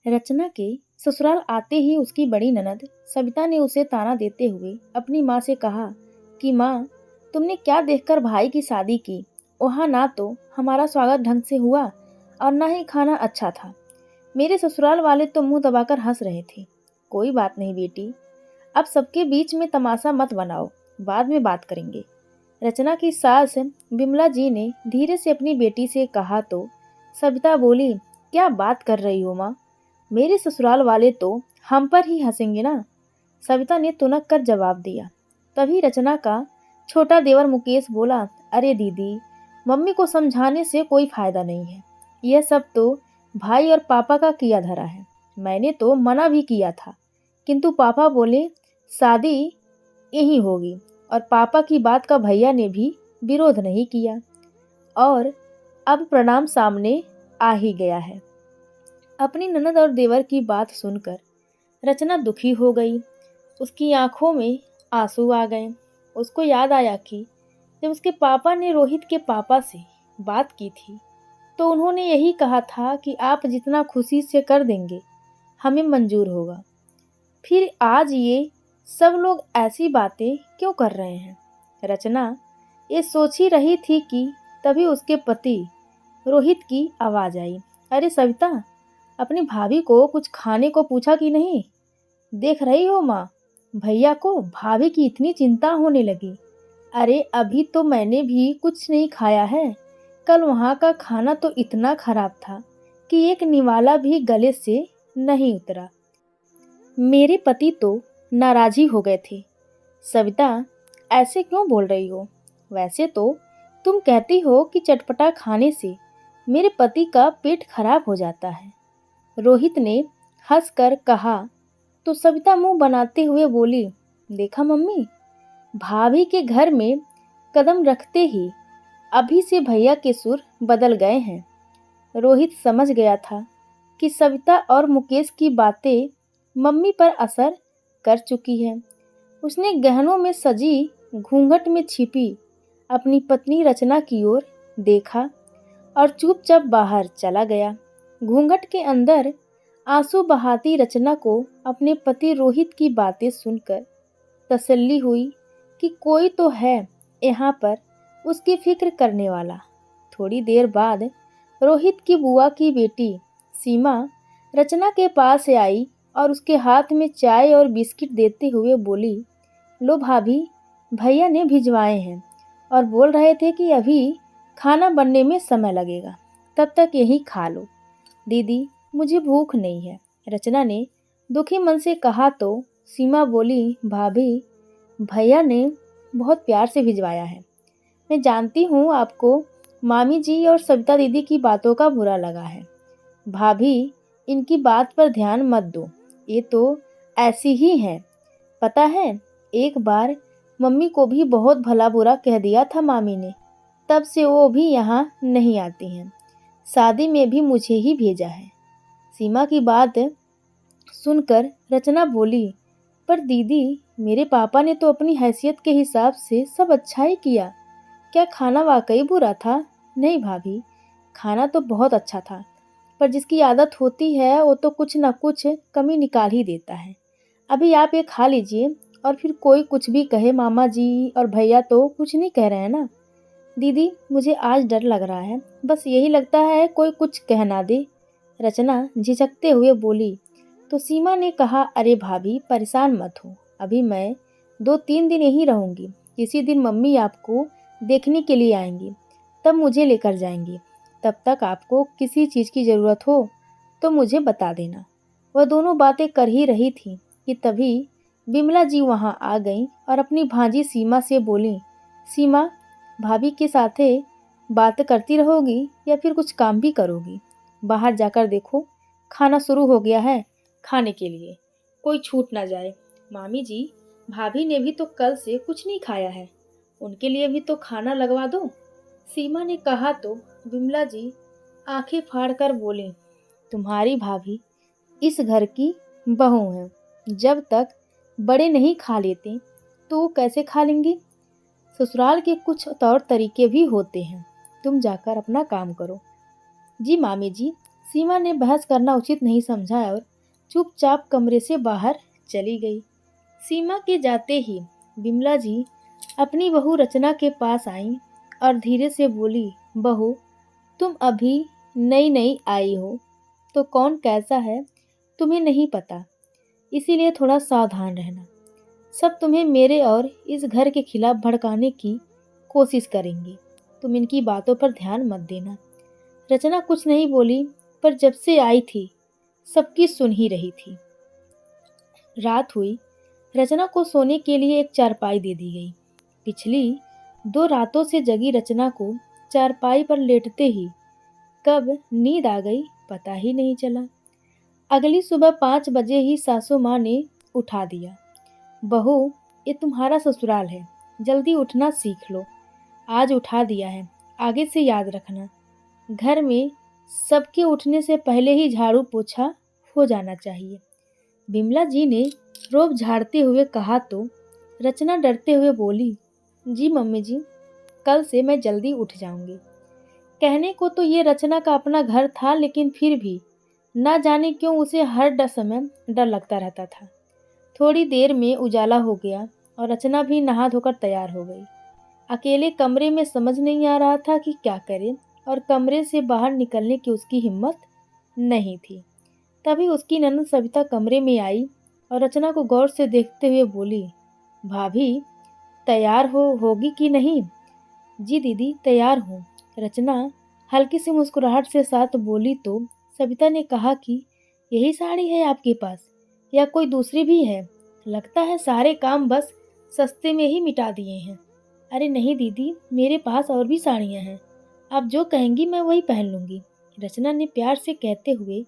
रचना के ससुराल आते ही उसकी बड़ी ननद सविता ने उसे ताना देते हुए अपनी माँ से कहा कि माँ, तुमने क्या देखकर भाई की शादी की। वहाँ ना तो हमारा स्वागत ढंग से हुआ और ना ही खाना अच्छा था। मेरे ससुराल वाले तो मुंह दबाकर हंस रहे थे। कोई बात नहीं बेटी, अब सबके बीच में तमाशा मत बनाओ, बाद में बात करेंगे। रचना की सास बिमला जी ने धीरे से अपनी बेटी से कहा तो सविता बोली, क्या बात कर रही हो माँ, मेरे ससुराल वाले तो हम पर ही हंसेंगे ना। सविता ने तुनक कर जवाब दिया। तभी रचना का छोटा देवर मुकेश बोला, अरे दीदी, मम्मी को समझाने से कोई फायदा नहीं है। यह सब तो भाई और पापा का किया धरा है। मैंने तो मना भी किया था, किंतु पापा बोले शादी यही होगी, और पापा की बात का भैया ने भी विरोध नहीं किया, और अब परिणाम सामने आ ही गया है। अपनी ननद और देवर की बात सुनकर रचना दुखी हो गई। उसकी आंखों में आंसू आ गए। उसको याद आया कि जब उसके पापा ने रोहित के पापा से बात की थी तो उन्होंने यही कहा था कि आप जितना खुशी से कर देंगे हमें मंजूर होगा। फिर आज ये सब लोग ऐसी बातें क्यों कर रहे हैं। रचना ये सोच ही रही थी कि तभी उसके पति रोहित की आवाज़ आई, अरे सविता, अपनी भाभी को कुछ खाने को पूछा कि नहीं। देख रही हो माँ, भैया को भाभी की इतनी चिंता होने लगी। अरे अभी तो मैंने भी कुछ नहीं खाया है। कल वहाँ का खाना तो इतना खराब था कि एक निवाला भी गले से नहीं उतरा। मेरे पति तो नाराज ही हो गए थे। सविता, ऐसे क्यों बोल रही हो। वैसे तो तुम कहती हो कि चटपटा खाने से मेरे पति का पेट खराब हो जाता है। रोहित ने हंसकर कहा तो सविता मुंह बनाते हुए बोली, देखा मम्मी, भाभी के घर में कदम रखते ही अभी से भैया के सुर बदल गए हैं। रोहित समझ गया था कि सविता और मुकेश की बातें मम्मी पर असर कर चुकी है। उसने गहनों में सजी घूंघट में छिपी अपनी पत्नी रचना की ओर देखा और चुपचाप बाहर चला गया। घूंघट के अंदर आंसू बहाती रचना को अपने पति रोहित की बातें सुनकर तसल्ली हुई कि कोई तो है यहाँ पर उसकी फिक्र करने वाला। थोड़ी देर बाद रोहित की बुआ की बेटी सीमा रचना के पास से आई और उसके हाथ में चाय और बिस्किट देते हुए बोली, लो भाभी, भैया ने भिजवाए हैं और बोल रहे थे कि अभी खाना बनने में समय लगेगा, तब तक यही खा लो। दीदी, मुझे भूख नहीं है, रचना ने दुखी मन से कहा तो सीमा बोली, भाभी, भैया ने बहुत प्यार से भिजवाया है। मैं जानती हूँ आपको मामी जी और सविता दीदी की बातों का बुरा लगा है। भाभी, इनकी बात पर ध्यान मत दो, ये तो ऐसी ही हैं। पता है, एक बार मम्मी को भी बहुत भला बुरा कह दिया था मामी ने, तब से वो भी यहाँ नहीं आती हैं। शादी में भी मुझे ही भेजा है। सीमा की बात सुनकर रचना बोली, पर दीदी, मेरे पापा ने तो अपनी हैसियत के हिसाब से सब अच्छा ही किया। क्या खाना वाकई बुरा था। नहीं भाभी, खाना तो बहुत अच्छा था, पर जिसकी आदत होती है वो तो कुछ ना कुछ कमी निकाल ही देता है। अभी आप ये खा लीजिए, और फिर कोई कुछ भी कहे, मामा जी और भैया तो कुछ नहीं कह रहे हैं ना। दीदी, मुझे आज डर लग रहा है, बस यही लगता है कोई कुछ कह ना दे। रचना झिझकते हुए बोली। तो सीमा ने कहा, अरे भाभी, परेशान मत हो, अभी मैं 2-3 दिन यहीं रहूँगी। किसी दिन मम्मी आपको देखने के लिए आएंगी, तब मुझे लेकर जाएंगी। तब तक आपको किसी चीज़ की ज़रूरत हो तो मुझे बता देना। वह दोनों बातें कर ही रही थी कि तभी बिमला जी वहाँ आ गईं और अपनी भांजी सीमा से बोली, सीमा, भाभी के साथे बात करती रहोगी या फिर कुछ काम भी करोगी। बाहर जाकर देखो, खाना शुरू हो गया है, खाने के लिए कोई छूट ना जाए। मामी जी, भाभी ने भी तो कल से कुछ नहीं खाया है, उनके लिए भी तो खाना लगवा दो। सीमा ने कहा तो बिमला जी आंखें फाड़कर बोली, तुम्हारी भाभी इस घर की बहू है, जब तक बड़े नहीं खा लेते तो वो कैसे खा लेंगी। ससुराल के कुछ तौर तरीके भी होते हैं, तुम जाकर अपना काम करो। जी मामी जी, सीमा ने बहस करना उचित नहीं समझा और चुपचाप कमरे से बाहर चली गई। सीमा के जाते ही बिमला जी अपनी बहू रचना के पास आईं और धीरे से बोली, बहू, तुम अभी नई नई आई हो, तो कौन कैसा है तुम्हें नहीं पता, इसीलिए थोड़ा सावधान रहना। सब तुम्हें मेरे और इस घर के खिलाफ भड़काने की कोशिश करेंगे, तुम इनकी बातों पर ध्यान मत देना। रचना कुछ नहीं बोली, पर जब से आई थी सबकी सुन ही रही थी। रात हुई। रचना को सोने के लिए एक चारपाई दे दी गई। पिछली 2 रातों से जगी रचना को चारपाई पर लेटते ही कब नींद आ गई पता ही नहीं चला। अगली सुबह 5 बजे ही सासू माँ ने उठा दिया। बहू, ये तुम्हारा ससुराल है, जल्दी उठना सीख लो। आज उठा दिया है, आगे से याद रखना। घर में सबके उठने से पहले ही झाड़ू पोछा हो जाना चाहिए। बिमला जी ने रोब झाड़ते हुए कहा तो रचना डरते हुए बोली, जी मम्मी जी, कल से मैं जल्दी उठ जाऊंगी। कहने को तो ये रचना का अपना घर था, लेकिन फिर भी ना जाने क्यों उसे हर समय डर लगता रहता था। थोड़ी देर में उजाला हो गया और रचना भी नहा धोकर तैयार हो गई। अकेले कमरे में समझ नहीं आ रहा था कि क्या करे, और कमरे से बाहर निकलने की उसकी हिम्मत नहीं थी। तभी उसकी ननद सविता कमरे में आई और रचना को गौर से देखते हुए बोली, भाभी, तैयार होगी कि नहीं? जी दीदी, तैयार हूँ। रचना हल्की सी मुस्कुराहट से साथ बोली तो सविता ने कहा कि यही साड़ी है आपके पास या कोई दूसरी भी है? लगता है सारे काम बस सस्ते में ही मिटा दिए हैं। अरे नहीं दीदी, मेरे पास और भी साड़ियाँ हैं, आप जो कहेंगी मैं वही पहन लूँगी। रचना ने प्यार से कहते हुए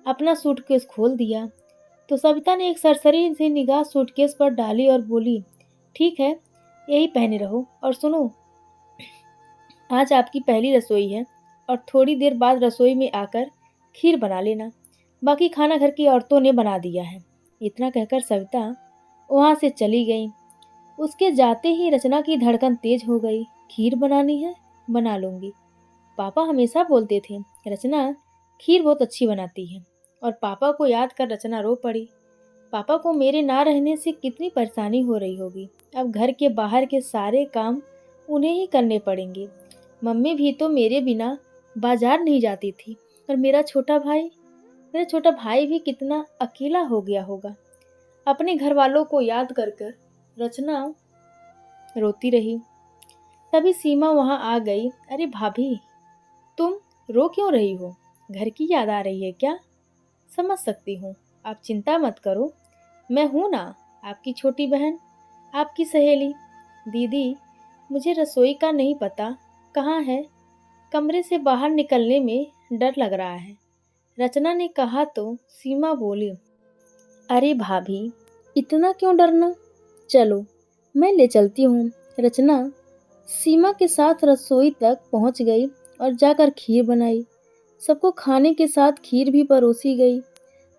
अपना सूटकेस खोल दिया तो सविता ने एक सरसरी सी निगाह सूटकेस पर डाली और बोली, ठीक है, यही पहने रहो। और सुनो, आज आपकी पहली रसोई है और थोड़ी देर बाद रसोई में आकर खीर बना लेना। बाकी खाना घर की औरतों ने बना दिया है। इतना कहकर सविता वहाँ से चली गई। उसके जाते ही रचना की धड़कन तेज हो गई। खीर बनानी है, बना लूँगी। पापा हमेशा बोलते थे रचना खीर बहुत अच्छी बनाती है। और पापा को याद कर रचना रो पड़ी। पापा को मेरे ना रहने से कितनी परेशानी हो रही होगी। अब घर के बाहर के सारे काम उन्हें ही करने पड़ेंगे। मम्मी भी तो मेरे बिना बाजार नहीं जाती थी। और मेरा छोटा भाई भी कितना अकेला हो गया होगा। अपने घर वालों को याद कर कर रचना रोती रही। तभी सीमा वहां आ गई। अरे भाभी, तुम रो क्यों रही हो? घर की याद आ रही है क्या? समझ सकती हूँ, आप चिंता मत करो, मैं हूँ ना, आपकी छोटी बहन, आपकी सहेली। दीदी, मुझे रसोई का नहीं पता कहाँ है, कमरे से बाहर निकलने में डर लग रहा है। रचना ने कहा तो सीमा बोली, अरे भाभी, इतना क्यों डरना, चलो मैं ले चलती हूँ। रचना सीमा के साथ रसोई तक पहुँच गई और जाकर खीर बनाई। सबको खाने के साथ खीर भी परोसी गई।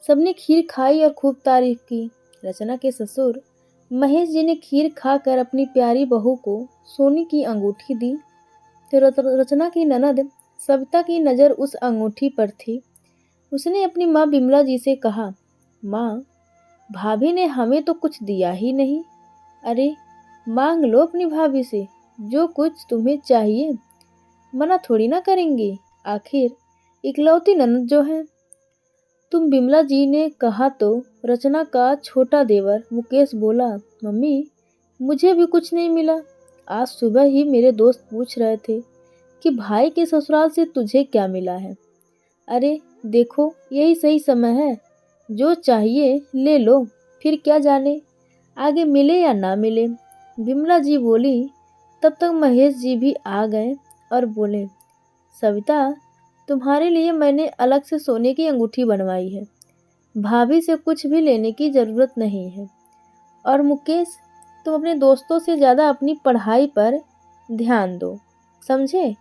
सबने खीर खाई और खूब तारीफ की। रचना के ससुर महेश जी ने खीर खाकर अपनी प्यारी बहू को सोने की अंगूठी दी तो रचना की ननद सविता की नज़र उस अंगूठी पर थी। उसने अपनी माँ बिमला जी से कहा, माँ, भाभी ने हमें तो कुछ दिया ही नहीं। अरे मांग लो अपनी भाभी से जो कुछ तुम्हें चाहिए, मना थोड़ी ना करेंगे, आखिर इकलौती ननद जो है। तुम बिमला जी ने कहा तो रचना का छोटा देवर मुकेश बोला, मम्मी, मुझे भी कुछ नहीं मिला। आज सुबह ही मेरे दोस्त पूछ रहे थे कि भाई के ससुराल से तुझे क्या मिला है। अरे देखो, यही सही समय है, जो चाहिए ले लो, फिर क्या जाने आगे मिले या ना मिले। बिमला जी बोली। तब तक महेश जी भी आ गए और बोले, सविता, तुम्हारे लिए मैंने अलग से सोने की अंगूठी बनवाई है, भाभी से कुछ भी लेने की ज़रूरत नहीं है। और मुकेश, तुम अपने दोस्तों से ज़्यादा अपनी पढ़ाई पर ध्यान दो, समझे?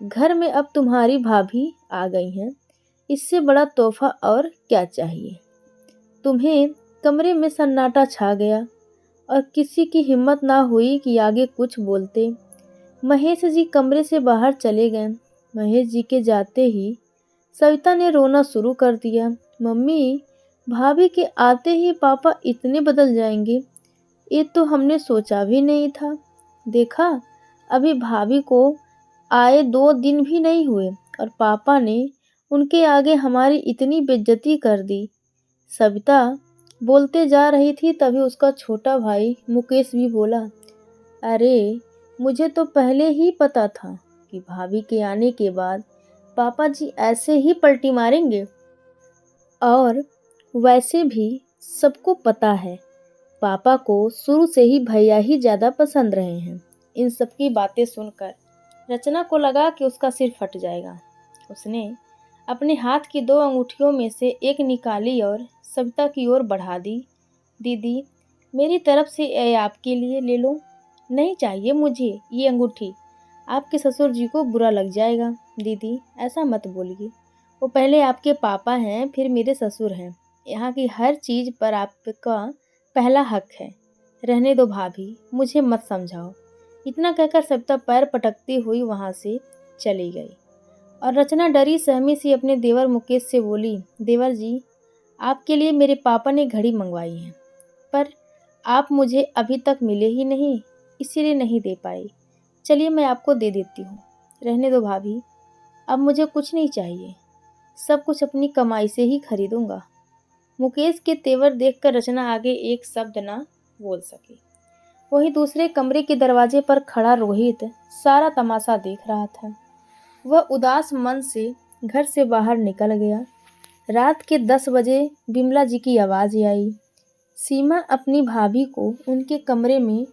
घर में अब तुम्हारी भाभी आ गई हैं, इससे बड़ा तोहफा और क्या चाहिए। तुम्हें कमरे में सन्नाटा छा गया और किसी की हिम्मत ना हुई कि आगे कुछ बोलते। महेश जी कमरे से बाहर चले गए। महेश जी के जाते ही सविता ने रोना शुरू कर दिया। मम्मी, भाभी के आते ही पापा इतने बदल जाएंगे, ये तो हमने सोचा भी नहीं था। देखा, अभी भाभी को आए 2 दिन भी नहीं हुए और पापा ने उनके आगे हमारी इतनी बेइज्जती कर दी। सविता बोलते जा रही थी, तभी उसका छोटा भाई मुकेश भी बोला, अरे, मुझे तो पहले ही पता था कि भाभी के आने के बाद पापा जी ऐसे ही पलटी मारेंगे। और वैसे भी सबको पता है, पापा को शुरू से ही भैया ही ज़्यादा पसंद रहे हैं। इन सब की बातें सुनकर रचना को लगा कि उसका सिर फट जाएगा। उसने अपने हाथ की 2 अंगूठियों में से एक निकाली और सविता की ओर बढ़ा दी। दीदी, मेरी तरफ से ये आपके लिए ले लो। नहीं चाहिए मुझे ये अंगूठी, आपके ससुर जी को बुरा लग जाएगा। दीदी, ऐसा मत बोलिए, वो पहले आपके पापा हैं, फिर मेरे ससुर हैं। यहाँ की हर चीज़ पर आपका पहला हक है। रहने दो भाभी, मुझे मत समझाओ। इतना कहकर सविता पैर पटकती हुई वहाँ से चली गई और रचना डरी सहमी सी अपने देवर मुकेश से बोली, देवर जी, आपके लिए मेरे पापा ने घड़ी मंगवाई है, पर आप मुझे अभी तक मिले ही नहीं, इसीलिए नहीं दे पाई। चलिए मैं आपको दे देती हूँ। रहने दो भाभी, अब मुझे कुछ नहीं चाहिए, सब कुछ अपनी कमाई से ही खरीदूंगा। मुकेश के तेवर देखकर रचना आगे एक शब्द ना बोल सकी। वहीं दूसरे कमरे के दरवाजे पर खड़ा रोहित सारा तमाशा देख रहा था। वह उदास मन से घर से बाहर निकल गया। रात के 10 बजे बिमला जी की आवाज़ आई, सीमा, अपनी भाभी को उनके कमरे में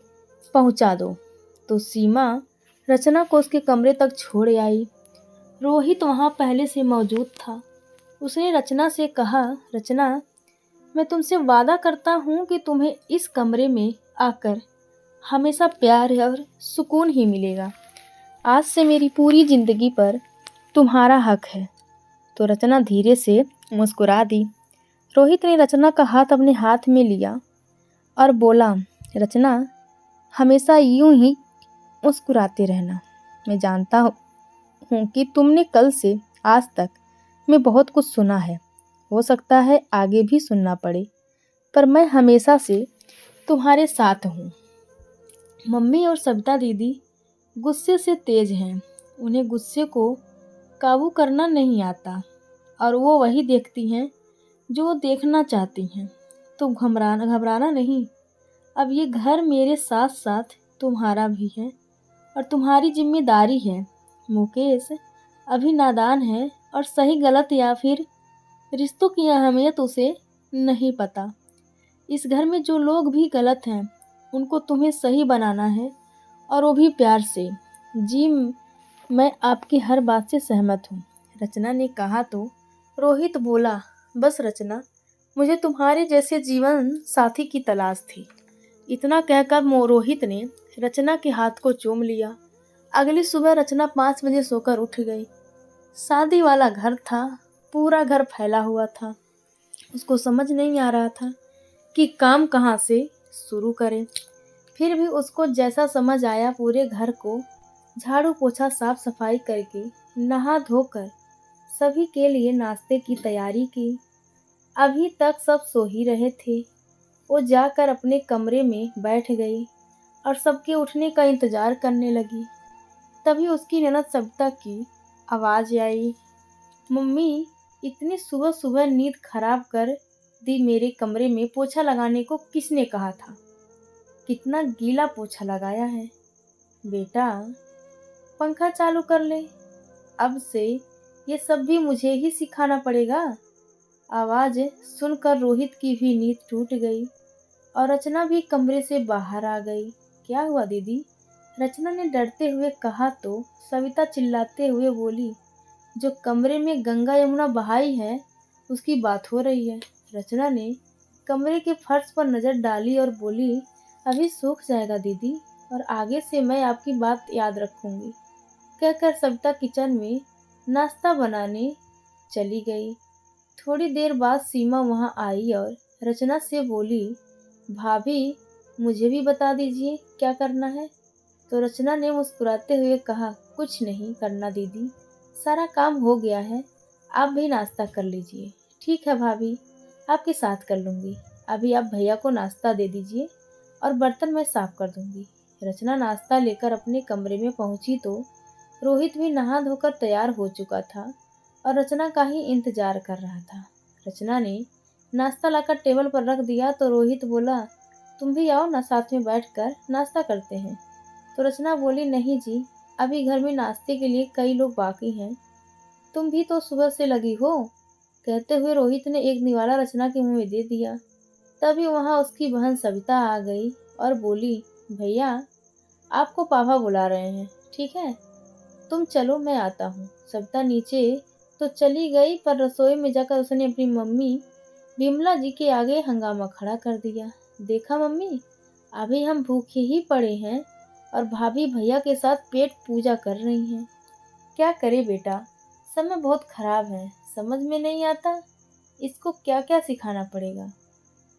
पहुंचा दो। तो सीमा रचना को उसके कमरे तक छोड़ आई। रोहित वहां पहले से मौजूद था। उसने रचना से कहा, रचना, मैं तुमसे वादा करता हूँ कि तुम्हें इस कमरे में आकर हमेशा प्यार और सुकून ही मिलेगा। आज से मेरी पूरी जिंदगी पर तुम्हारा हक है। तो रचना धीरे से मुस्कुरा दी। रोहित ने रचना का हाथ अपने हाथ में लिया और बोला, रचना, हमेशा यूं ही मुस्कुराते रहना। मैं जानता हूँ कि तुमने कल से आज तक मैं बहुत कुछ सुना है, हो सकता है आगे भी सुनना पड़े, पर मैं हमेशा से तुम्हारे साथ हूँ। मम्मी और सविता दीदी गुस्से से तेज हैं, उन्हें गुस्से को काबू करना नहीं आता और वो वही देखती हैं जो वो देखना चाहती हैं। तो घबराना नहीं, अब ये घर मेरे साथ साथ तुम्हारा भी है और तुम्हारी जिम्मेदारी है। मुकेश अभी नादान है और सही गलत या फिर रिश्तों की अहमियत उसे नहीं पता। इस घर में जो लोग भी गलत हैं उनको तुम्हें सही बनाना है, और वो भी प्यार से। जी, मैं आपकी हर बात से सहमत हूँ, रचना ने कहा। तो रोहित बोला, बस रचना, मुझे तुम्हारे जैसे जीवन साथी की तलाश थी। इतना कहकर रोहित ने रचना के हाथ को चूम लिया। अगली सुबह रचना 5 बजे सोकर उठ गई। शादी वाला घर था, पूरा घर फैला हुआ था। उसको समझ नहीं आ रहा था कि काम कहाँ से शुरू करें। फिर भी उसको जैसा समझ आया, पूरे घर को झाड़ू पोछा साफ सफाई करके नहा धोकर सभी के लिए नाश्ते की तैयारी की। अभी तक सब सो ही रहे थे। वो जाकर अपने कमरे में बैठ गई और सबके उठने का इंतजार करने लगी। तभी उसकी ननद सविता की आवाज़ आई, मम्मी, इतनी सुबह सुबह नींद खराब कर दी। मेरे कमरे में पोछा लगाने को किसने कहा था? कितना गीला पोछा लगाया है। बेटा, पंखा चालू कर ले। अब से ये सब भी मुझे ही सिखाना पड़ेगा। आवाज़ सुनकर रोहित की भी नींद टूट गई और रचना भी कमरे से बाहर आ गई। क्या हुआ दीदी? रचना ने डरते हुए कहा। तो सविता चिल्लाते हुए बोली, जो कमरे में गंगा यमुना बहाई है उसकी बात हो रही है। रचना ने कमरे के फर्श पर नज़र डाली और बोली, अभी सूख जाएगा दीदी, और आगे से मैं आपकी बात याद रखूंगी। कहकर सविता किचन में नाश्ता बनाने चली गई। थोड़ी देर बाद सीमा वहां आई और रचना से बोली, भाभी, मुझे भी बता दीजिए क्या करना है। तो रचना ने मुस्कुराते हुए कहा, कुछ नहीं करना दीदी, सारा काम हो गया है। आप भी नाश्ता कर लीजिए। ठीक है भाभी, आपके साथ कर लूँगी। अभी आप भैया को नाश्ता दे दीजिए और बर्तन मैं साफ कर दूँगी। रचना नाश्ता लेकर अपने कमरे में पहुँची तो रोहित भी नहा धोकर तैयार हो चुका था और रचना का ही इंतजार कर रहा था। रचना ने नाश्ता लाकर टेबल पर रख दिया तो रोहित बोला, तुम भी आओ ना, साथ में बैठकर नाश्ता करते हैं। तो रचना बोली, नहीं जी, अभी घर में नाश्ते के लिए कई लोग बाकी हैं, तुम भी तो सुबह से लगी हो। कहते हुए रोहित ने एक निवाला रचना के मुंह में दे दिया। तभी वहां उसकी बहन सविता आ गई और बोली, भैया आपको पापा बुला रहे हैं, ठीक है तुम चलो मैं आता हूँ। सविता नीचे तो चली गई पर रसोई में जाकर उसने अपनी मम्मी विमला जी के आगे हंगामा खड़ा कर दिया। देखा मम्मी, अभी हम भूखे ही पड़े हैं और भाभी भैया के साथ पेट पूजा कर रही हैं। क्या करे बेटा, समय बहुत खराब है, समझ में नहीं आता इसको क्या क्या सिखाना पड़ेगा।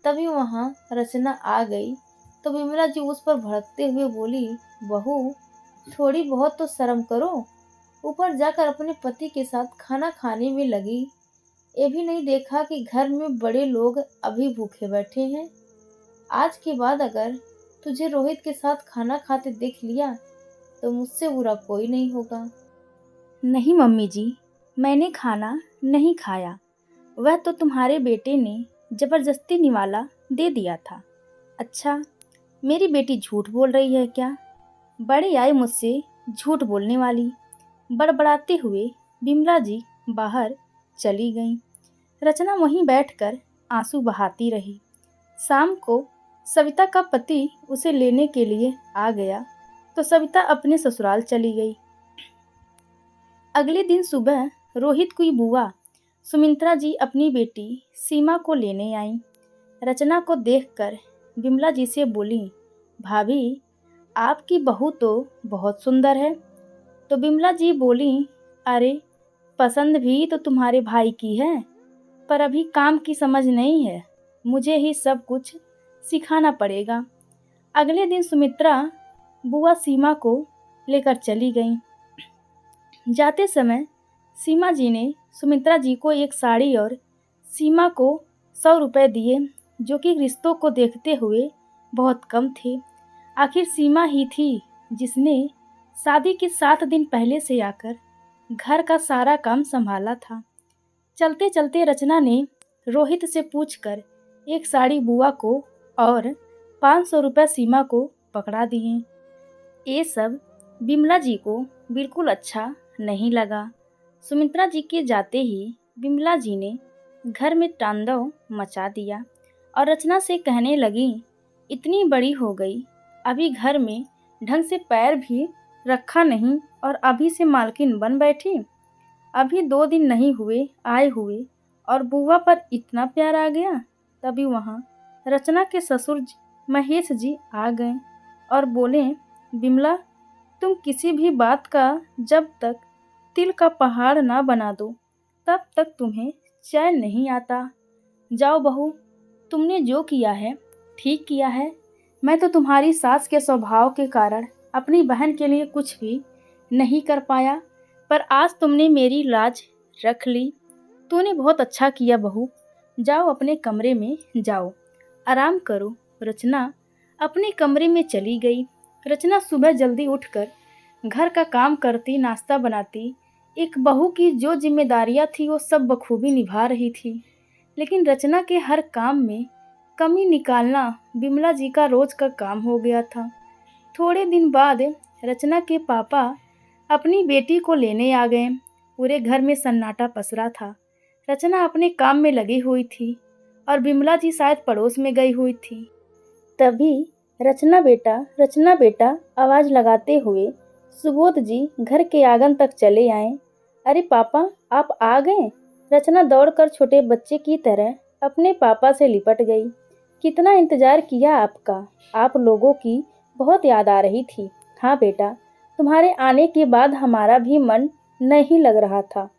तभी वहां रचना आ गई तो विमला जी उस पर भड़कते हुए बोली, बहू थोड़ी बहुत तो शर्म करो, ऊपर जाकर अपने पति के साथ खाना खाने में लगी। ये भी नहीं देखा कि घर में बड़े लोग अभी भूखे बैठे हैं। आज के बाद अगर तुझे रोहित के साथ खाना खाते देख लिया तो मुझसे बुरा कोई नहीं होगा। नहीं मम्मी जी, मैंने खाना नहीं खाया, वह तो तुम्हारे बेटे ने जबरदस्ती निवाला दे दिया था। अच्छा, मेरी बेटी झूठ बोल रही है क्या? बड़ी आई मुझसे झूठ बोलने वाली। बड़बड़ाते हुए बिमला जी बाहर चली गईं। रचना वहीं बैठकर आंसू बहाती रही। शाम को सविता का पति उसे लेने के लिए आ गया तो सविता अपने ससुराल चली गई। अगले दिन सुबह रोहित की बुआ सुमित्रा जी अपनी बेटी सीमा को लेने आईं। रचना को देखकर बिमला जी से बोली, भाभी आपकी बहू तो बहुत सुंदर है। तो बिमला जी बोली, अरे पसंद भी तो तुम्हारे भाई की है, पर अभी काम की समझ नहीं है, मुझे ही सब कुछ सिखाना पड़ेगा। अगले दिन सुमित्रा बुआ सीमा को लेकर चली गईं। जाते समय सीमा जी ने सुमित्रा जी को एक साड़ी और सीमा को 100 रुपये दिए, जो कि रिश्तों को देखते हुए बहुत कम थे। आखिर सीमा ही थी जिसने शादी के 7 दिन पहले से आकर घर का सारा काम संभाला था। चलते चलते रचना ने रोहित से पूछकर एक साड़ी बुआ को और 500 रुपये सीमा को पकड़ा दिए। ये सब बिमला जी को बिल्कुल अच्छा नहीं लगा। सुमित्रा जी के जाते ही बिमला जी ने घर में तांडव मचा दिया और रचना से कहने लगी, इतनी बड़ी हो गई, अभी घर में ढंग से पैर भी रखा नहीं और अभी से मालकिन बन बैठी। अभी 2 दिन नहीं हुए आए हुए और बुआ पर इतना प्यार आ गया। तभी वहाँ रचना के ससुर महेश जी आ गए और बोले, बिमला तुम किसी भी बात का जब तक तिल का पहाड़ ना बना दो तब तक तुम्हें चैन नहीं आता। जाओ बहू, तुमने जो किया है ठीक किया है। मैं तो तुम्हारी सास के स्वभाव के कारण अपनी बहन के लिए कुछ भी नहीं कर पाया, पर आज तुमने मेरी लाज रख ली। तूने बहुत अच्छा किया बहू, जाओ अपने कमरे में जाओ, आराम करो। रचना अपने कमरे में चली गई। रचना सुबह जल्दी उठकर घर का काम करती, नाश्ता बनाती, एक बहू की जो जिम्मेदारियां थी वो सब बखूबी निभा रही थी। लेकिन रचना के हर काम में कमी निकालना बिमला जी का रोज का काम हो गया था। थोड़े दिन बाद रचना के पापा अपनी बेटी को लेने आ गए। पूरे घर में सन्नाटा पसरा था। रचना अपने काम में लगी हुई थी और बिमला जी शायद पड़ोस में गई हुई थी। तभी रचना बेटा आवाज लगाते हुए सुबोध जी घर के आंगन तक चले आए। अरे पापा, आप आ गए। रचना दौड़कर छोटे बच्चे की तरह अपने पापा से लिपट गई। कितना इंतजार किया आपका, आप लोगों की बहुत याद आ रही थी। हाँ बेटा, तुम्हारे आने के बाद हमारा भी मन नहीं लग रहा था।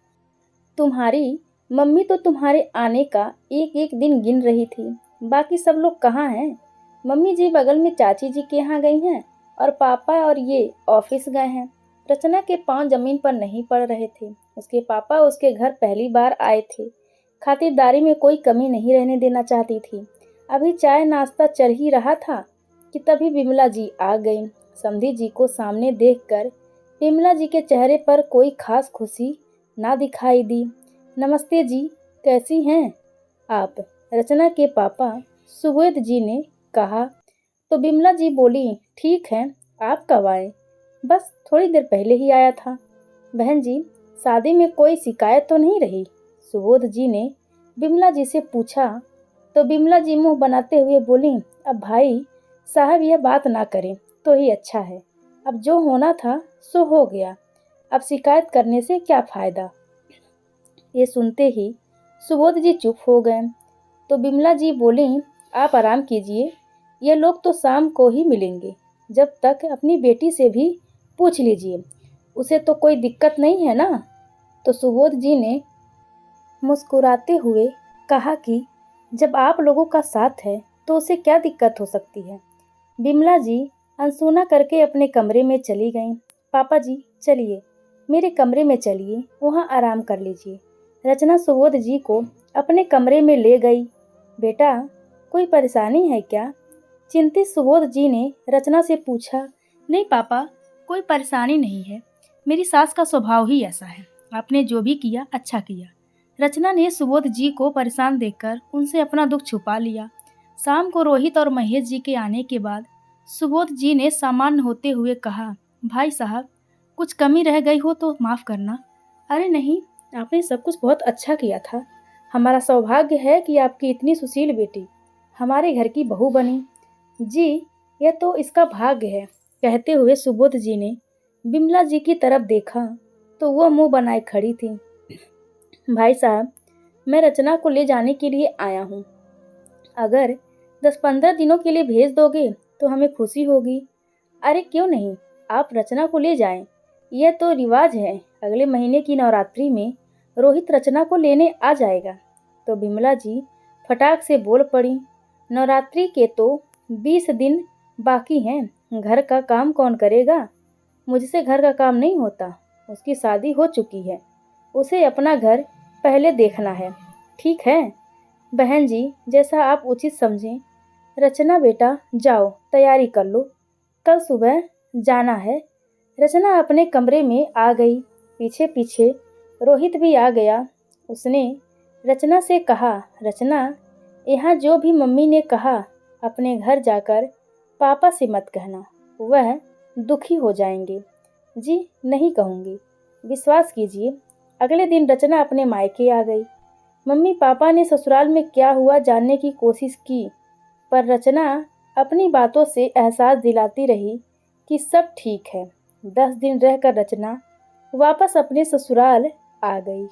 तुम्हारी मम्मी तो तुम्हारे आने का एक एक दिन गिन रही थी। बाकी सब लोग कहाँ हैं? मम्मी जी बगल में चाची जी के यहाँ गई हैं और पापा और ये ऑफिस गए हैं। रचना के पांव जमीन पर नहीं पड़ रहे थे। उसके पापा उसके घर पहली बार आए थे। खातिरदारी में कोई कमी नहीं रहने देना चाहती थी। अभी चाय नाश्ता चल ही रहा था कि तभी विमला जी आ गईं। समधी जी को सामने देखकर विमला जी के चेहरे पर कोई खास खुशी ना दिखाई दी। नमस्ते जी, कैसी हैं आप? रचना के पापा सुबोध जी ने कहा। तो विमला जी बोली, ठीक है, आप कब आए? बस थोड़ी देर पहले ही आया था। बहन जी, शादी में कोई शिकायत तो नहीं रही? सुबोध जी ने विमला जी से पूछा। तो विमला जी मुंह बनाते हुए बोली, अब भाई साहब यह बात ना करें तो ही अच्छा है। अब जो होना था सो हो गया, अब शिकायत करने से क्या फायदा। ये सुनते ही सुबोध जी चुप हो गए। तो बिमला जी बोली, आप आराम कीजिए, ये लोग तो शाम को ही मिलेंगे। जब तक अपनी बेटी से भी पूछ लीजिए, उसे तो कोई दिक्कत नहीं है ना? तो सुबोध जी ने मुस्कुराते हुए कहा कि जब आप लोगों का साथ है तो उसे क्या दिक्कत हो सकती है। बिमला जी अनसुना करके अपने कमरे में चली गईं। पापा जी चलिए, मेरे कमरे में चलिए, वहाँ आराम कर लीजिए। रचना सुबोध जी को अपने कमरे में ले गई। बेटा, कोई परेशानी है क्या? चिंतित सुबोध जी ने रचना से पूछा। नहीं पापा, कोई परेशानी नहीं है, मेरी सास का स्वभाव ही ऐसा है। आपने जो भी किया अच्छा किया। रचना ने सुबोध जी को परेशान देखकर उनसे अपना दुख छुपा लिया। शाम को रोहित और महेश जी के आने के बाद सुबोध जी ने सामान्य होते हुए कहा, भाई साहब, कुछ कमी रह गई हो तो माफ़ करना। अरे नहीं, आपने सब कुछ बहुत अच्छा किया था। हमारा सौभाग्य है कि आपकी इतनी सुशील बेटी हमारे घर की बहू बनी। जी, यह तो इसका भाग्य है। कहते हुए सुबोध जी ने बिमला जी की तरफ देखा तो वह मुंह बनाए खड़ी थी। भाई साहब, मैं रचना को ले जाने के लिए आया हूँ। अगर 10-15 दिनों के लिए भेज दोगे तो हमें खुशी होगी। अरे क्यों नहीं, आप रचना को ले जाएं। यह तो रिवाज है। अगले महीने की नवरात्रि में रोहित रचना को लेने आ जाएगा। तो बिमला जी फटाक से बोल पड़ी, नवरात्रि के तो 20 दिन बाकी हैं। घर का काम कौन करेगा? मुझसे घर का काम नहीं होता। उसकी शादी हो चुकी है, उसे अपना घर पहले देखना है। ठीक है बहन जी, जैसा आप उचित समझें। रचना बेटा, जाओ तैयारी कर लो, कल सुबह जाना है। रचना अपने कमरे में आ गई। पीछे पीछे रोहित भी आ गया। उसने रचना से कहा, रचना, यहाँ जो भी मम्मी ने कहा अपने घर जाकर पापा से मत कहना, वह दुखी हो जाएंगे। जी नहीं कहूँगी, विश्वास कीजिए। अगले दिन रचना अपने मायके आ गई। मम्मी पापा ने ससुराल में क्या हुआ जानने की कोशिश की, पर रचना अपनी बातों से एहसास दिलाती रही कि सब ठीक है। 10 दिन रहकर रचना वापस अपने ससुराल आ गई।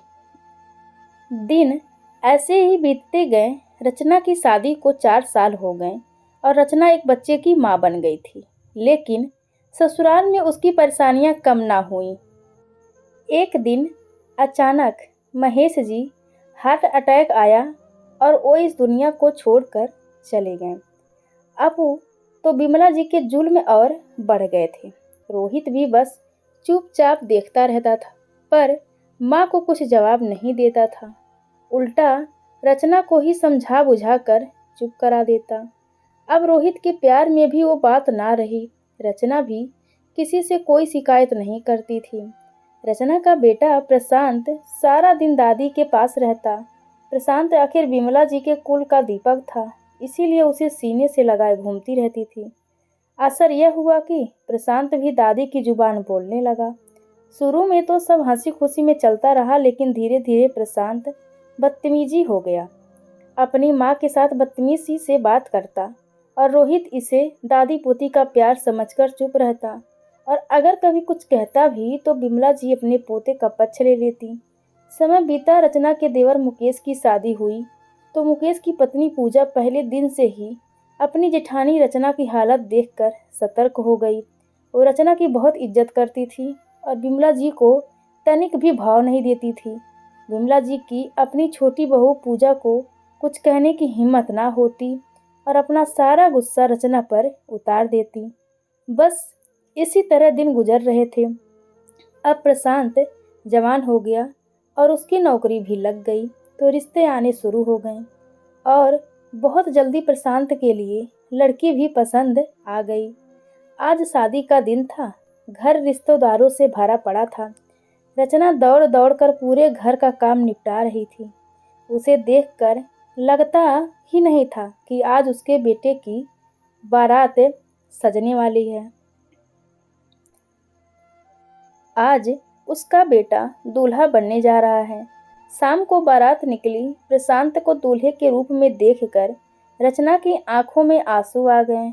दिन ऐसे ही बीतते गए। रचना की शादी को 4 साल हो गए और रचना एक बच्चे की माँ बन गई थी। लेकिन ससुराल में उसकी परेशानियां कम ना हुईं। एक दिन अचानक महेश जी हार्ट अटैक आया और वो इस दुनिया को छोड़कर चले गए। अब तो बिमला जी के जुल्म और बढ़ गए थे। रोहित भी बस चुपचाप देखता रहता था, पर माँ को कुछ जवाब नहीं देता था। उल्टा रचना को ही समझा बुझा कर चुप करा देता। अब रोहित के प्यार में भी वो बात ना रही। रचना भी किसी से कोई शिकायत नहीं करती थी। रचना का बेटा प्रशांत सारा दिन दादी के पास रहता। प्रशांत आखिर विमला जी के कुल का दीपक था, इसीलिए उसे सीने से लगाए घूमती रहती थी। असर यह हुआ कि प्रशांत भी दादी की जुबान बोलने लगा। शुरू में तो सब हंसी खुशी में चलता रहा, लेकिन धीरे धीरे प्रशांत बदतमीजी हो गया। अपनी माँ के साथ बदतमीजी से बात करता और रोहित इसे दादी पोती का प्यार समझकर चुप रहता। और अगर कभी कुछ कहता भी तो बिमला जी अपने पोते का पक्ष ले लेती। समय बीता। रचना के देवर मुकेश की शादी हुई तो मुकेश की पत्नी पूजा पहले दिन से ही अपनी जेठानी रचना की हालत देखकर सतर्क हो गई। वो रचना की बहुत इज्जत करती थी और बिमला जी को तनिक भी भाव नहीं देती थी। बिमला जी की अपनी छोटी बहू पूजा को कुछ कहने की हिम्मत ना होती और अपना सारा गुस्सा रचना पर उतार देती। बस इसी तरह दिन गुजर रहे थे। अब प्रशांत जवान हो गया और उसकी नौकरी भी लग गई तो रिश्ते आने शुरू हो गए और बहुत जल्दी प्रशांत के लिए लड़की भी पसंद आ गई। आज शादी का दिन था। घर रिश्तेदारों से भरा पड़ा था। रचना दौड़ दौड़ कर पूरे घर का काम निपटा रही थी। उसे देखकर लगता ही नहीं था कि आज उसके बेटे की बारात सजने वाली है। आज उसका बेटा दूल्हा बनने जा रहा है। शाम को बारात निकली। प्रशांत को दूल्हे के रूप में देखकर रचना की आंखों में आंसू आ गए।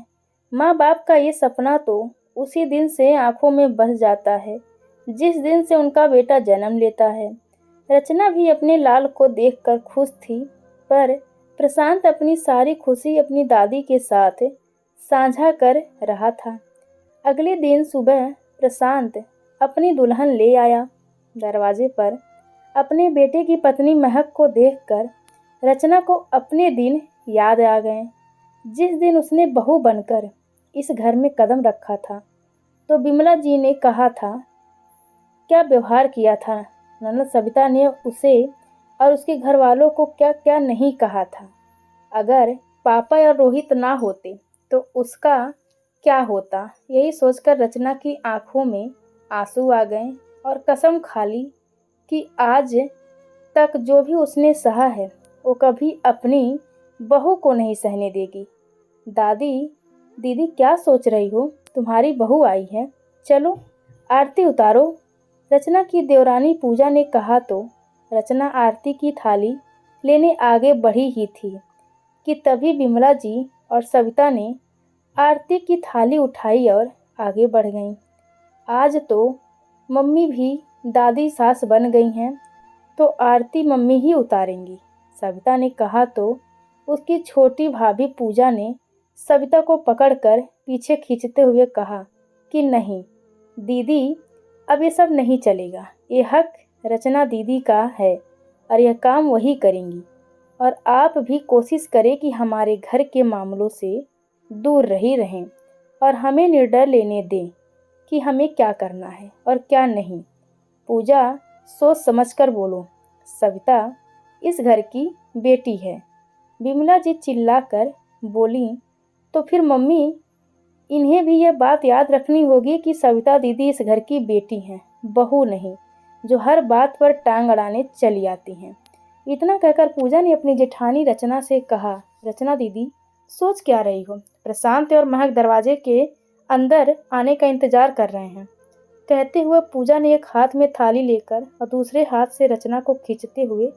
माँ बाप का ये सपना तो उसी दिन से आंखों में बस जाता है जिस दिन से उनका बेटा जन्म लेता है। रचना भी अपने लाल को देखकर खुश थी, पर प्रशांत अपनी सारी खुशी अपनी दादी के साथ साझा कर रहा था। अगले दिन सुबह प्रशांत अपनी दुल्हन ले आया। दरवाजे पर अपने बेटे की पत्नी महक को देखकर रचना को अपने दिन याद आ गए, जिस दिन उसने बहू बनकर इस घर में कदम रखा था। तो बिमला जी ने कहा था, क्या व्यवहार किया था ननद सविता ने उसे और उसके घर वालों को क्या क्या नहीं कहा था। अगर पापा या रोहित ना होते तो उसका क्या होता। यही सोचकर रचना की आंखों में आंसू आ गए और कसम खा ली कि आज तक जो भी उसने सहा है वो कभी अपनी बहू को नहीं सहने देगी। दादी, दीदी क्या सोच रही हो? तुम्हारी बहू आई है, चलो आरती उतारो। रचना की देवरानी पूजा ने कहा तो रचना आरती की थाली लेने आगे बढ़ी ही थी कि तभी बिमला जी और सविता ने आरती की थाली उठाई और आगे बढ़ गईं। आज तो मम्मी भी दादी सास बन गई हैं तो आरती मम्मी ही उतारेंगी, सविता ने कहा तो उसकी छोटी भाभी पूजा ने सविता को पकड़कर पीछे खींचते हुए कहा कि नहीं दीदी, अब ये सब नहीं चलेगा। ये हक रचना दीदी का है और यह काम वही करेंगी और आप भी कोशिश करें कि हमारे घर के मामलों से दूर रही रहें और हमें निर्णय लेने दें कि हमें क्या करना है और क्या नहीं। पूजा, सोच समझकर बोलो। सविता इस घर की बेटी है। बिमला जी चिल्लाकर बोली, तो फिर मम्मी, इन्हें भी यह बात याद रखनी होगी कि सविता दीदी इस घर की बेटी हैं, बहू नहीं, जो हर बात पर टांग अड़ाने चली आती हैं। इतना कहकर पूजा ने अपनी जेठानी रचना से कहा, रचना दीदी सोच क्या रही हो? प्रशांत और महक दरवाजे के अंदर आने का इंतजार कर रहे हैं। कहते हुए पूजा ने एक हाथ में थाली लेकर और दूसरे हाथ से रचना को खींचते हुए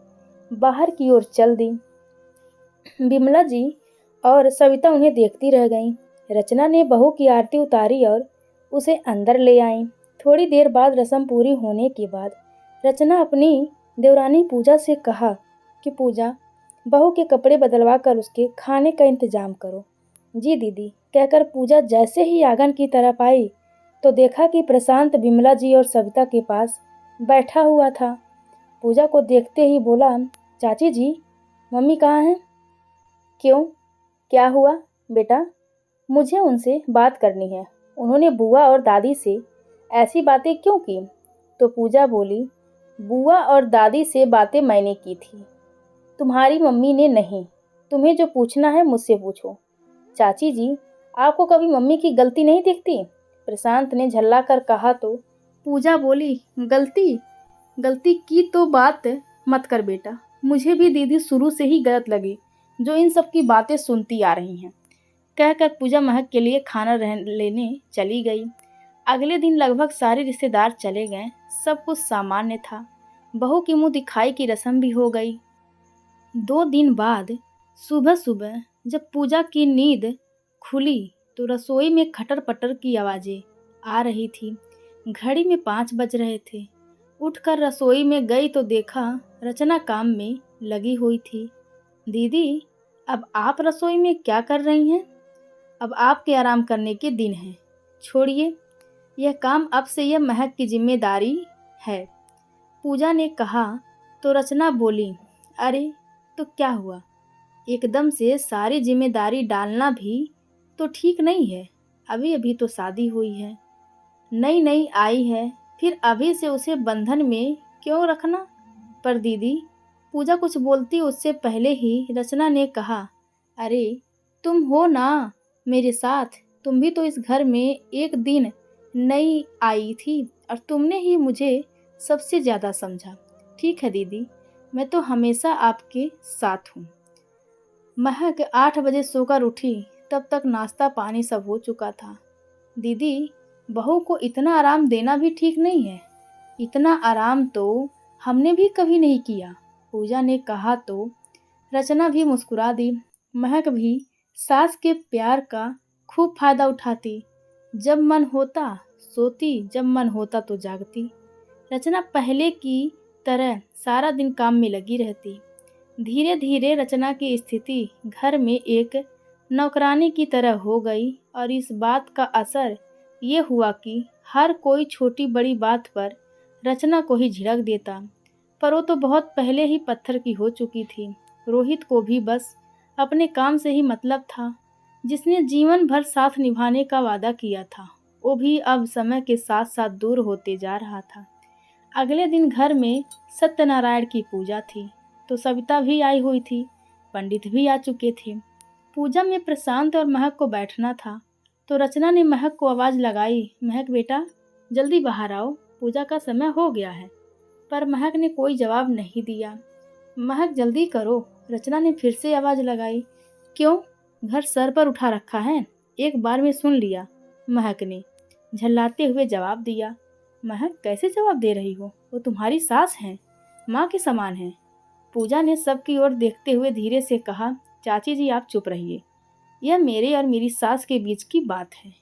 बाहर की ओर चल दी। बिमला जी और सविता उन्हें देखती रह गईं। रचना ने बहू की आरती उतारी और उसे अंदर ले आईं। थोड़ी देर बाद रस्म पूरी होने के बाद रचना अपनी देवरानी पूजा से कहा कि पूजा, बहू के कपड़े बदलवा कर उसके खाने का इंतजाम करो। जी दीदी, कहकर पूजा जैसे ही आंगन की तरफ आई तो देखा कि प्रशांत बिमला जी और सविता के पास बैठा हुआ था। पूजा को देखते ही बोला, चाची जी, मम्मी कहाँ हैं? क्यों, क्या हुआ बेटा? मुझे उनसे बात करनी है। उन्होंने बुआ और दादी से ऐसी बातें क्यों की? तो पूजा बोली, बुआ और दादी से बातें मैंने की थी, तुम्हारी मम्मी ने नहीं। तुम्हें जो पूछना है मुझसे पूछो। चाची जी, आपको कभी मम्मी की गलती नहीं दिखती? प्रशांत ने झल्ला कर कहा तो पूजा बोली, गलती गलती की तो बात मत कर बेटा। मुझे भी दीदी शुरू से ही गलत लगी जो इन सब की बातें सुनती आ रही हैं। कहकर पूजा महक के लिए खाना लेने चली गई। अगले दिन लगभग सारे रिश्तेदार चले गए। सब कुछ सामान्य था। बहू की मुंह दिखाई की रस्म भी हो गई। 2 दिन बाद सुबह सुबह जब पूजा की नींद खुली तो रसोई में खटर पटर की आवाज़ें आ रही थी। घड़ी में 5 बज रहे थे। उठकर रसोई में गई तो देखा रचना काम में लगी हुई थी। दीदी, अब आप रसोई में क्या कर रही हैं? अब आपके आराम करने के दिन हैं। छोड़िए, यह काम अब से यह महक की जिम्मेदारी है, पूजा ने कहा। तो रचना बोली, अरे तो क्या हुआ? एकदम से सारी जिम्मेदारी डालना भी तो ठीक नहीं है। अभी अभी तो शादी हुई है, नई नई आई है, फिर अभी से उसे बंधन में क्यों रखना? पर दीदी, पूजा कुछ बोलती उससे पहले ही रचना ने कहा, अरे तुम हो ना मेरे साथ, तुम भी तो इस घर में एक दिन नई आई थी और तुमने ही मुझे सबसे ज़्यादा समझा। ठीक है दीदी, मैं तो हमेशा आपके साथ हूँ। महक 8 बजे सोकर उठी, तब तक नाश्ता पानी सब हो चुका था। दीदी, बहू को इतना आराम देना भी ठीक नहीं है। इतना आराम तो हमने भी कभी नहीं किया, पूजा ने कहा तो रचना भी मुस्कुरा दी। महक भी सास के प्यार का खूब फायदा उठाती। जब मन होता सोती, जब मन होता तो जागती। रचना पहले की तरह सारा दिन काम में लगी रहती। धीरे धीरे रचना की स्थिति घर में एक नौकरानी की तरह हो गई और इस बात का असर ये हुआ कि हर कोई छोटी बड़ी बात पर रचना को ही झिड़क देता। पर वो तो बहुत पहले ही पत्थर की हो चुकी थी। रोहित को भी बस अपने काम से ही मतलब था। जिसने जीवन भर साथ निभाने का वादा किया था, वो भी अब समय के साथ साथ दूर होते जा रहा था। अगले दिन घर में सत्यनारायण की पूजा थी, तो सविता भी आई हुई थी, पंडित भी आ चुके थे। पूजा में प्रशांत और महक को बैठना था, तो रचना ने महक को आवाज़ लगाई, महक बेटा जल्दी बाहर आओ, पूजा का समय हो गया है। पर महक ने कोई जवाब नहीं दिया। महक जल्दी करो, रचना ने फिर से आवाज़ लगाई। क्यों, घर सर पर उठा रखा है? एक बार में सुन लिया, महक ने झल्लाते हुए जवाब दिया। महक, कैसे जवाब दे रही हो? वो तुम्हारी सास हैं, माँ के समान हैं। पूजा ने सबकी ओर देखते हुए धीरे से कहा, चाची जी आप चुप रहिए, यह मेरे और मेरी सास के बीच की बात है।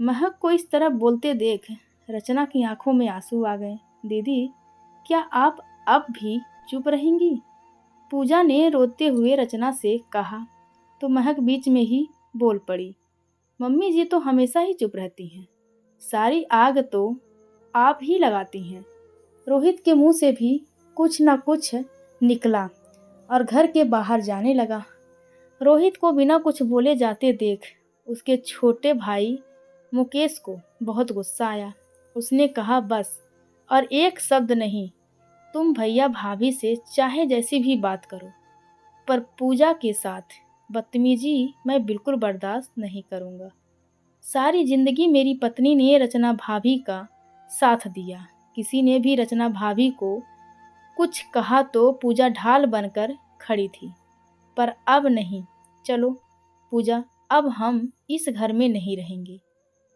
महक को इस तरह बोलते देख रचना की आंखों में आंसू आ गए। दीदी, क्या आप अब भी चुप रहेंगी? पूजा ने रोते हुए रचना से कहा, तो महक बीच में ही बोल पड़ी, मम्मी जी तो हमेशा ही चुप रहती हैं, सारी आग तो आप ही लगाती हैं। रोहित के मुंह से भी कुछ न कुछ निकला और घर के बाहर जाने लगा। रोहित को बिना कुछ बोले जाते देख उसके छोटे भाई मुकेश को बहुत गुस्सा आया। उसने कहा, बस, और एक शब्द नहीं, तुम भैया भाभी से चाहे जैसी भी बात करो, पर पूजा के साथ बदतमीजी मैं बिल्कुल बर्दाश्त नहीं करूँगा। सारी जिंदगी मेरी पत्नी ने रचना भाभी का साथ दिया, किसी ने भी रचना भाभी को कुछ कहा तो पूजा ढाल बनकर खड़ी थी। पर अब नहीं, चलो पूजा, अब हम इस घर में नहीं रहेंगे।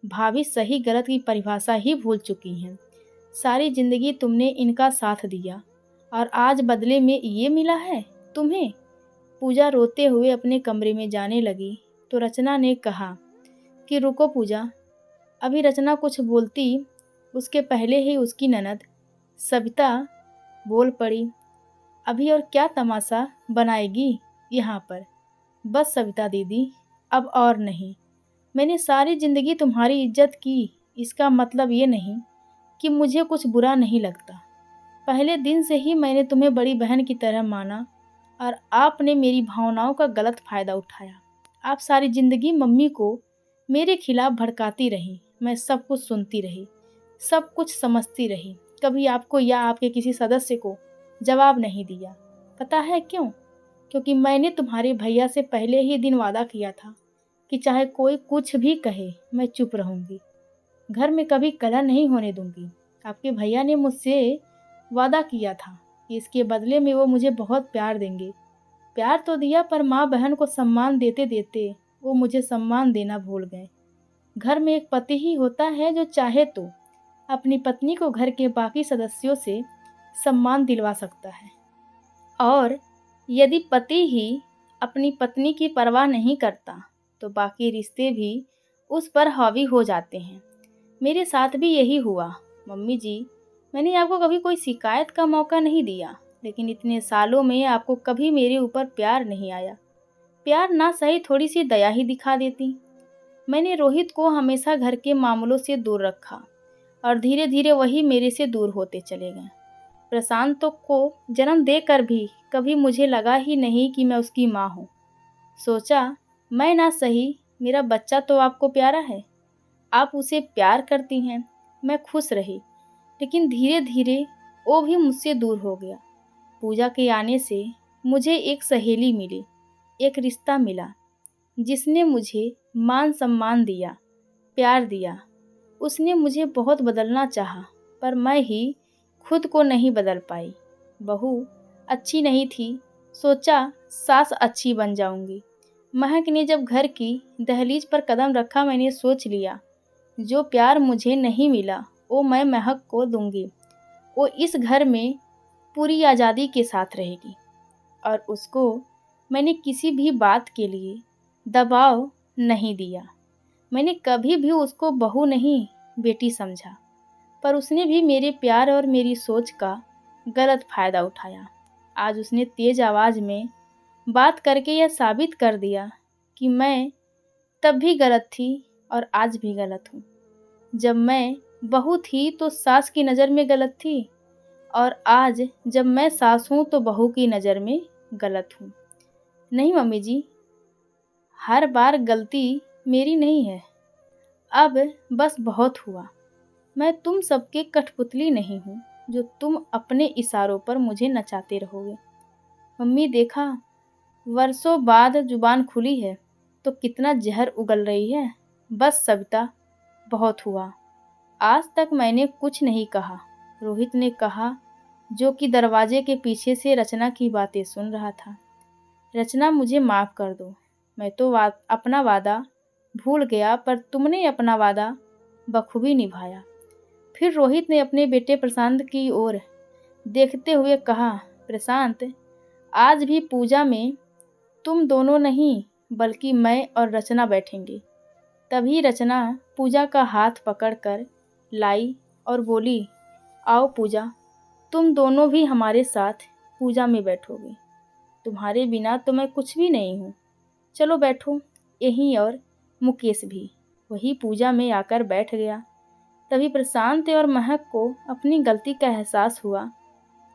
भाभी सही गलत की परिभाषा ही भूल चुकी हैं। सारी जिंदगी तुमने इनका साथ दिया और आज बदले में ये मिला है तुम्हें। पूजा रोते हुए अपने कमरे में जाने लगी तो रचना ने कहा कि रुको पूजा। अभी रचना कुछ बोलती उसके पहले ही उसकी ननद सविता बोल पड़ी, अभी और क्या तमाशा बनाएगी यहाँ पर? बस सविता दीदी, अब और नहीं। मैंने सारी ज़िंदगी तुम्हारी इज्जत की, इसका मतलब ये नहीं कि मुझे कुछ बुरा नहीं लगता। पहले दिन से ही मैंने तुम्हें बड़ी बहन की तरह माना और आपने मेरी भावनाओं का गलत फ़ायदा उठाया। आप सारी ज़िंदगी मम्मी को मेरे खिलाफ भड़काती रही, मैं सब कुछ सुनती रही, सब कुछ समझती रही, कभी आपको या आपके किसी सदस्य को जवाब नहीं दिया। पता है क्यों? क्योंकि मैंने तुम्हारे भैया से पहले ही दिन वादा किया था कि चाहे कोई कुछ भी कहे मैं चुप रहूँगी, घर में कभी कलह नहीं होने दूंगी। आपके भैया ने मुझसे वादा किया था कि इसके बदले में वो मुझे बहुत प्यार देंगे। प्यार तो दिया, पर माँ बहन को सम्मान देते देते वो मुझे सम्मान देना भूल गए। घर में एक पति ही होता है जो चाहे तो अपनी पत्नी को घर के बाकी सदस्यों से सम्मान दिलवा सकता है, और यदि पति ही अपनी पत्नी की परवाह नहीं करता तो बाकी रिश्ते भी उस पर हावी हो जाते हैं। मेरे साथ भी यही हुआ मम्मी जी। मैंने आपको कभी कोई शिकायत का मौका नहीं दिया, लेकिन इतने सालों में आपको कभी मेरे ऊपर प्यार नहीं आया। प्यार ना सही, थोड़ी सी दया ही दिखा देती। मैंने रोहित को हमेशा घर के मामलों से दूर रखा और धीरे धीरे वही मेरे से दूर होते चले गए। प्रशांत को जन्म देकर भी कभी मुझे लगा ही नहीं कि मैं उसकी माँ हूँ। सोचा मैं ना सही, मेरा बच्चा तो आपको प्यारा है, आप उसे प्यार करती हैं। मैं खुश रही, लेकिन धीरे धीरे वो भी मुझसे दूर हो गया। पूजा के आने से मुझे एक सहेली मिली, एक रिश्ता मिला जिसने मुझे मान सम्मान दिया, प्यार दिया। उसने मुझे बहुत बदलना चाहा, पर मैं ही खुद को नहीं बदल पाई। बहू अच्छी नहीं थी, सोचा सास अच्छी बन जाऊंगी। महक ने जब घर की दहलीज पर कदम रखा, मैंने सोच लिया जो प्यार मुझे नहीं मिला वो मैं महक को दूंगी। वो इस घर में पूरी आज़ादी के साथ रहेगी और उसको मैंने किसी भी बात के लिए दबाव नहीं दिया। मैंने कभी भी उसको बहू नहीं, बेटी समझा, पर उसने भी मेरे प्यार और मेरी सोच का गलत फ़ायदा उठाया। आज उसने तेज़ आवाज़ में बात करके यह साबित कर दिया कि मैं तब भी गलत थी और आज भी गलत हूँ। जब मैं बहू थी तो सास की नज़र में गलत थी और आज जब मैं सास हूँ तो बहू की नज़र में गलत हूँ। नहीं मम्मी जी, हर बार गलती मेरी नहीं है। अब बस बहुत हुआ। मैं तुम सबके कठपुतली नहीं हूँ जो तुम अपने इशारों पर मुझे नचाते रहोगे। मम्मी देखा, वर्षों बाद जुबान खुली है तो कितना जहर उगल रही है। बस सविता, बहुत हुआ। आज तक मैंने कुछ नहीं कहा, रोहित ने कहा, जो कि दरवाजे के पीछे से रचना की बातें सुन रहा था। रचना मुझे माफ़ कर दो, मैं तो अपना वादा भूल गया, पर तुमने अपना वादा बखूबी निभाया। फिर रोहित ने अपने बेटे प्रशांत की ओर देखते हुए कहा, प्रशांत, आज भी पूजा में तुम दोनों नहीं बल्कि मैं और रचना बैठेंगे। तभी रचना पूजा का हाथ पकड़कर लाई और बोली, आओ पूजा, तुम दोनों भी हमारे साथ पूजा में बैठोगे। तुम्हारे बिना तो मैं कुछ भी नहीं हूँ। चलो बैठो यहीं। और मुकेश भी वही पूजा में आकर बैठ गया। तभी प्रशांत और महक को अपनी गलती का एहसास हुआ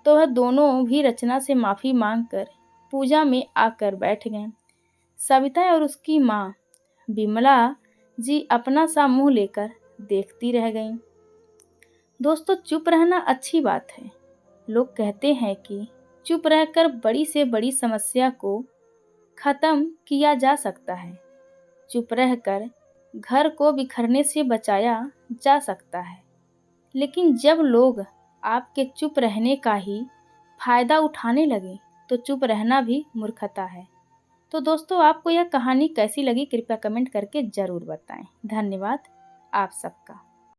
तो वह दोनों भी रचना से माफ़ी मांगकर पूजा में आकर बैठ गए। सविता और उसकी माँ विमला जी अपना सा मुँह लेकर देखती रह गईं। दोस्तों, चुप रहना अच्छी बात है। लोग कहते हैं कि चुप रहकर बड़ी से बड़ी समस्या को खत्म किया जा सकता है। चुप रहकर घर को बिखरने से बचाया जा सकता है। लेकिन जब लोग आपके चुप रहने का ही फायदा उठाने लगे तो चुप रहना भी मूर्खता है। तो दोस्तों, आपको यह कहानी कैसी लगी कृपया कमेंट करके ज़रूर बताएं। धन्यवाद आप सबका।